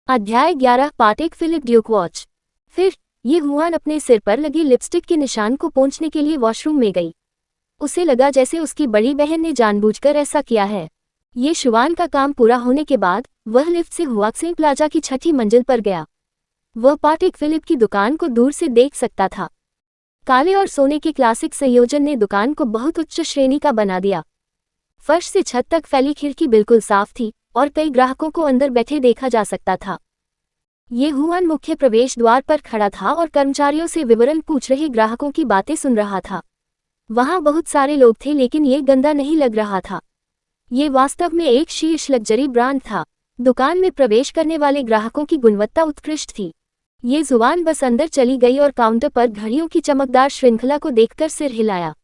अध्याय 11 पाटेक Philip Duke watch. फिर ये हुआन अपने सिर पर लगी लिपस्टिक के निशान को पोंछने के लिए वॉशरूम में गई। उसे लगा जैसे उसकी बड़ी बहन ने जानबूझकर ऐसा किया है। ये शुवान का काम पूरा होने के बाद वह लिफ्ट से हुआक्सेंग प्लाजा की 6ठी मंजिल पर गया। वह पाटेक फिलिप की दुकान को दूर से देख सकता था। काले और सोने के क्लासिक संयोजन ने दुकान को बहुत उच्च श्रेणी का बना दिया। फर्श से छत तक फैली खिड़की बिल्कुल साफ थी और कई ग्राहकों को अंदर बैठे देखा जा सकता था। ये हुआन मुख्य प्रवेश द्वार पर खड़ा था और कर्मचारियों से विवरण पूछ रहे ग्राहकों की बातें सुन रहा था। वहां बहुत सारे लोग थे लेकिन ये गंदा नहीं लग रहा था। ये वास्तव में एक शीर्ष लग्जरी ब्रांड था। दुकान में प्रवेश करने वाले ग्राहकों की गुणवत्ता उत्कृष्ट थी। ये जुबान बस अंदर चली गई और काउंटर पर घड़ियों की चमकदार श्रृंखला को देखकर सिर हिलाया।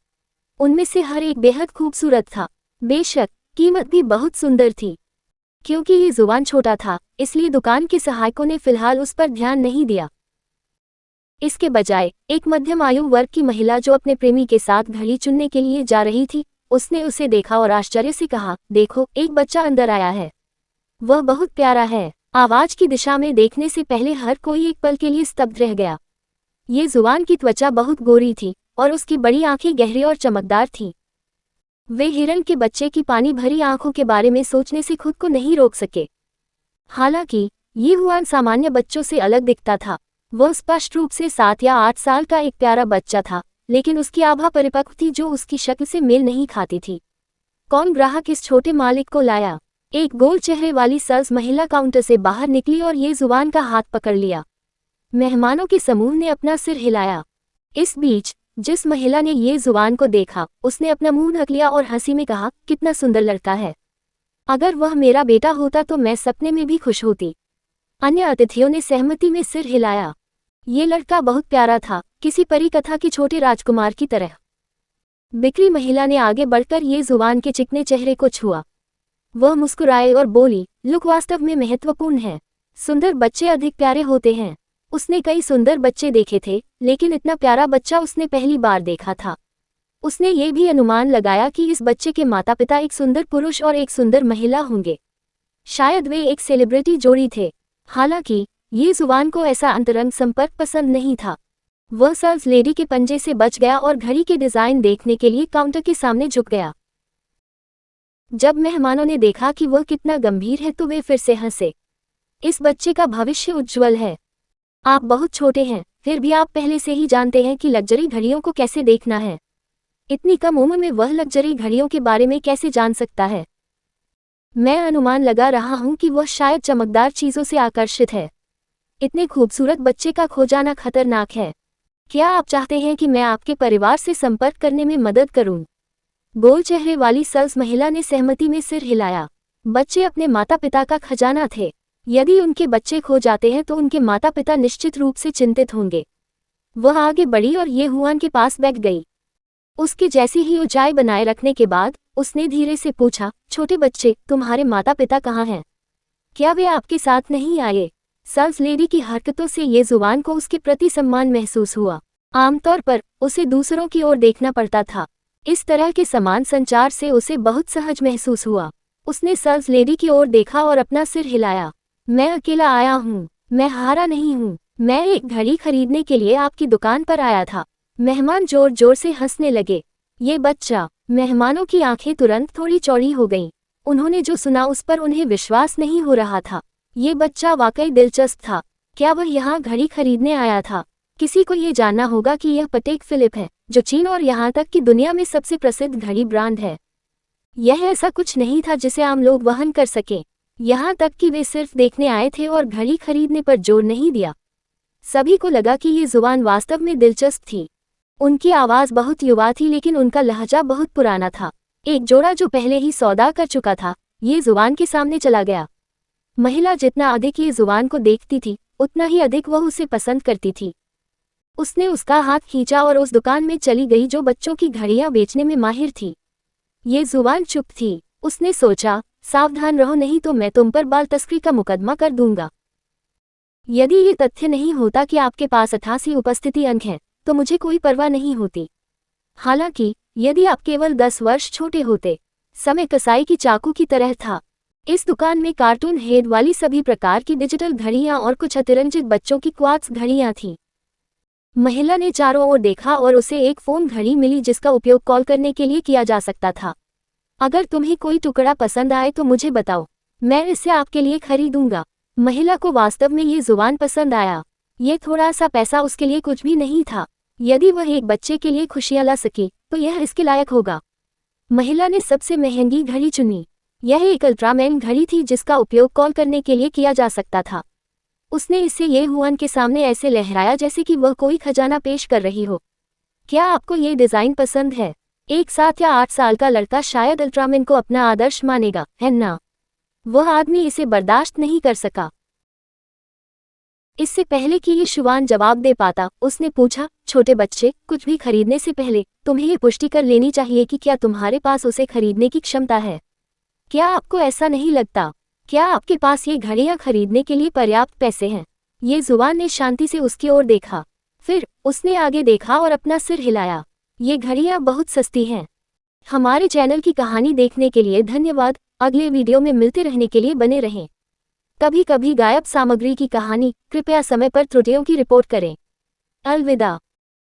उनमें से हर एक बेहद खूबसूरत था। बेशक कीमत भी बहुत सुंदर थी। क्योंकि ये जुबान छोटा था इसलिए दुकान के सहायकों ने फिलहाल उस पर ध्यान नहीं दिया। इसके बजाय एक मध्यम आयु वर्ग की महिला जो अपने प्रेमी के साथ घड़ी चुनने के लिए जा रही थी, उसने उसे देखा और आश्चर्य से कहा, देखो एक बच्चा अंदर आया है। वह बहुत प्यारा है। आवाज की दिशा में देखने से पहले हर कोई एक पल के लिए स्तब्ध रह गया। ये जुबान की त्वचा बहुत गोरी थी और उसकी बड़ी आंखें गहरी और चमकदार थीं। वे हिरण के बच्चे की पानी भरी आंखों के बारे में सोचने से खुद को नहीं रोक सके। हालांकि ये हुआन सामान्य बच्चों से अलग दिखता था। वह स्पष्ट रूप से 7 या 8 साल का एक प्यारा बच्चा था, लेकिन उसकी आभा परिपक्व थी जो उसकी शक्ल से मेल नहीं खाती थी। कौन ग्राहक इस छोटे मालिक को लाया? एक गोल चेहरे वाली सल्स महिला काउंटर से बाहर निकली और ये जुबान का हाथ पकड़ लिया। मेहमानों के समूह ने अपना सिर हिलाया। इस बीच जिस महिला ने ये जुबान को देखा उसने अपना मुंह ढक लिया और हंसी में कहा, कितना सुंदर लड़का है। अगर वह मेरा बेटा होता तो मैं सपने में भी खुश होती। अन्य अतिथियों ने सहमति में सिर हिलाया। ये लड़का बहुत प्यारा था, किसी परी कथा के छोटे राजकुमार की तरह। बिक्री महिला ने आगे बढ़कर ये जुबान के चिकने चेहरे को छुआ। वह मुस्कुराए और बोली, लुक वास्तव में महत्वपूर्ण है। सुंदर बच्चे अधिक प्यारे होते हैं। उसने कई सुंदर बच्चे देखे थे, लेकिन इतना प्यारा बच्चा उसने पहली बार देखा था। उसने ये भी अनुमान लगाया कि इस बच्चे के माता पिता एक सुंदर पुरुष और एक सुंदर महिला होंगे। शायद वे एक सेलिब्रिटी जोड़ी थे। हालांकि ये जुबान को ऐसा अंतरंग संपर्क पसंद नहीं था। वह सर्व्स लेडी के पंजे से बच गया और घड़ी के डिजाइन देखने के लिए काउंटर के सामने झुक गया। जब मेहमानों ने देखा कि वह कितना गंभीर है तो वे फिर से हंसे। इस बच्चे का भविष्य उज्ज्वल है। आप बहुत छोटे हैं, फिर भी आप पहले से ही जानते हैं कि लग्जरी घड़ियों को कैसे देखना है। इतनी कम उम्र में वह लग्जरी घड़ियों के बारे में कैसे जान सकता है? मैं अनुमान लगा रहा हूं कि वह शायद चमकदार चीजों से आकर्षित है। इतने खूबसूरत बच्चे का खो जाना खतरनाक है। क्या आप चाहते हैं कि मैं आपके परिवार से संपर्क करने में मदद करूं? गोल चेहरे वाली सल्स महिला ने सहमति में सिर हिलाया। बच्चे अपने माता पिता का खजाना थे। यदि उनके बच्चे खो जाते हैं तो उनके माता पिता निश्चित रूप से चिंतित होंगे। वह आगे बढ़ी और ये हुआन के पास बैठ गई। उसके जैसी ही ऊंचाई बनाए रखने के बाद उसने धीरे से पूछा, छोटे बच्चे, तुम्हारे माता पिता कहाँ हैं? क्या वे आपके साथ नहीं आए? सल्स लेडी की हरकतों से ये जुबान को उसके प्रति सम्मान महसूस हुआ। आमतौर पर उसे दूसरों की ओर देखना पड़ता था। इस तरह के समान संचार से उसे बहुत सहज महसूस हुआ। उसने सल्स लेडी की ओर देखा और अपना सिर हिलाया। मैं अकेला आया हूँ, मैं हारा नहीं हूँ। मैं एक घड़ी खरीदने के लिए आपकी दुकान पर आया था। मेहमान जोर जोर से हंसने लगे। ये बच्चा, मेहमानों की आंखें तुरंत थोड़ी चौड़ी हो गईं। उन्होंने जो सुना उस पर उन्हें विश्वास नहीं हो रहा था। ये बच्चा वाकई दिलचस्प था। क्या वह यहाँ घड़ी खरीदने आया था? किसी को ये जानना होगा कि यह पाटेक फिलिप है, जो चीन और यहाँ तक कि दुनिया में सबसे प्रसिद्ध घड़ी ब्रांड है। यह ऐसा कुछ नहीं था जिसे आम लोग वहन कर सकें। यहाँ तक कि वे सिर्फ देखने आए थे और घड़ी खरीदने पर जोर नहीं दिया। सभी को लगा कि ये जुबान वास्तव में दिलचस्प थी। उनकी आवाज़ बहुत युवा थी लेकिन उनका लहजा बहुत पुराना था। एक जोड़ा जो पहले ही सौदा कर चुका था, ये जुबान के सामने चला गया। महिला जितना अधिक ये जुबान को देखती थी, उतना ही अधिक वह उसे पसंद करती थी। उसने उसका हाथ खींचा और उस दुकान में चली गई जो बच्चों की घड़ियां बेचने में माहिर थी। ये जुबान चुप थी। उसने सोचा, सावधान रहो नहीं तो मैं तुम पर बाल तस्करी का मुकदमा कर दूंगा। यदि ये तथ्य नहीं होता कि आपके पास 88 उपस्थिति अंक हैं, तो मुझे कोई परवाह नहीं होती। हालांकि यदि आप केवल 10 वर्ष छोटे होते। समय कसाई की चाकू की तरह था। इस दुकान में कार्टून हेड वाली सभी प्रकार की डिजिटल घड़ियां और कुछ अतिरंजित बच्चों की क्वार्ट्ज घड़ियां थीं। महिला ने चारों ओर देखा और उसे एक फोन घड़ी मिली जिसका उपयोग कॉल करने के लिए किया जा सकता था। अगर तुम्हें कोई टुकड़ा पसंद आए तो मुझे बताओ, मैं इसे आपके लिए खरीदूंगा। महिला को वास्तव में ये जुबान पसंद आया। ये थोड़ा सा पैसा उसके लिए कुछ भी नहीं था। यदि वह एक बच्चे के लिए खुशियां ला सके तो यह इसके लायक होगा। महिला ने सबसे महंगी घड़ी चुनी। यह एक अल्ट्रामैन घड़ी थी जिसका उपयोग कॉल करने के लिए किया जा सकता था। उसने इसे ये हुआन के सामने ऐसे लहराया जैसे कि वह कोई खजाना पेश कर रही हो। क्या आपको ये डिज़ाइन पसंद है? 1 7 या 8 साल का लड़का शायद अल्ट्रामैन को अपना आदर्श मानेगा, है ना? वह आदमी इसे बर्दाश्त नहीं कर सका। इससे पहले कि ये शुवान जवाब दे पाता, उसने पूछा, छोटे बच्चे, कुछ भी खरीदने से पहले तुम्हें ये पुष्टि कर लेनी चाहिए कि क्या तुम्हारे पास उसे खरीदने की क्षमता है। क्या आपको ऐसा नहीं लगता? क्या आपके पास ये घड़ियां खरीदने के लिए पर्याप्त पैसे हैं? ये जुबान ने शांति से उसकी ओर देखा। फिर उसने आगे देखा और अपना सिर हिलाया। ये घड़ियां बहुत सस्ती हैं। हमारे चैनल की कहानी देखने के लिए धन्यवाद। अगले वीडियो में मिलते रहने के लिए बने रहें। कभी कभी गायब सामग्री की कहानी, कृपया समय पर त्रुटियों की रिपोर्ट करें। अलविदा।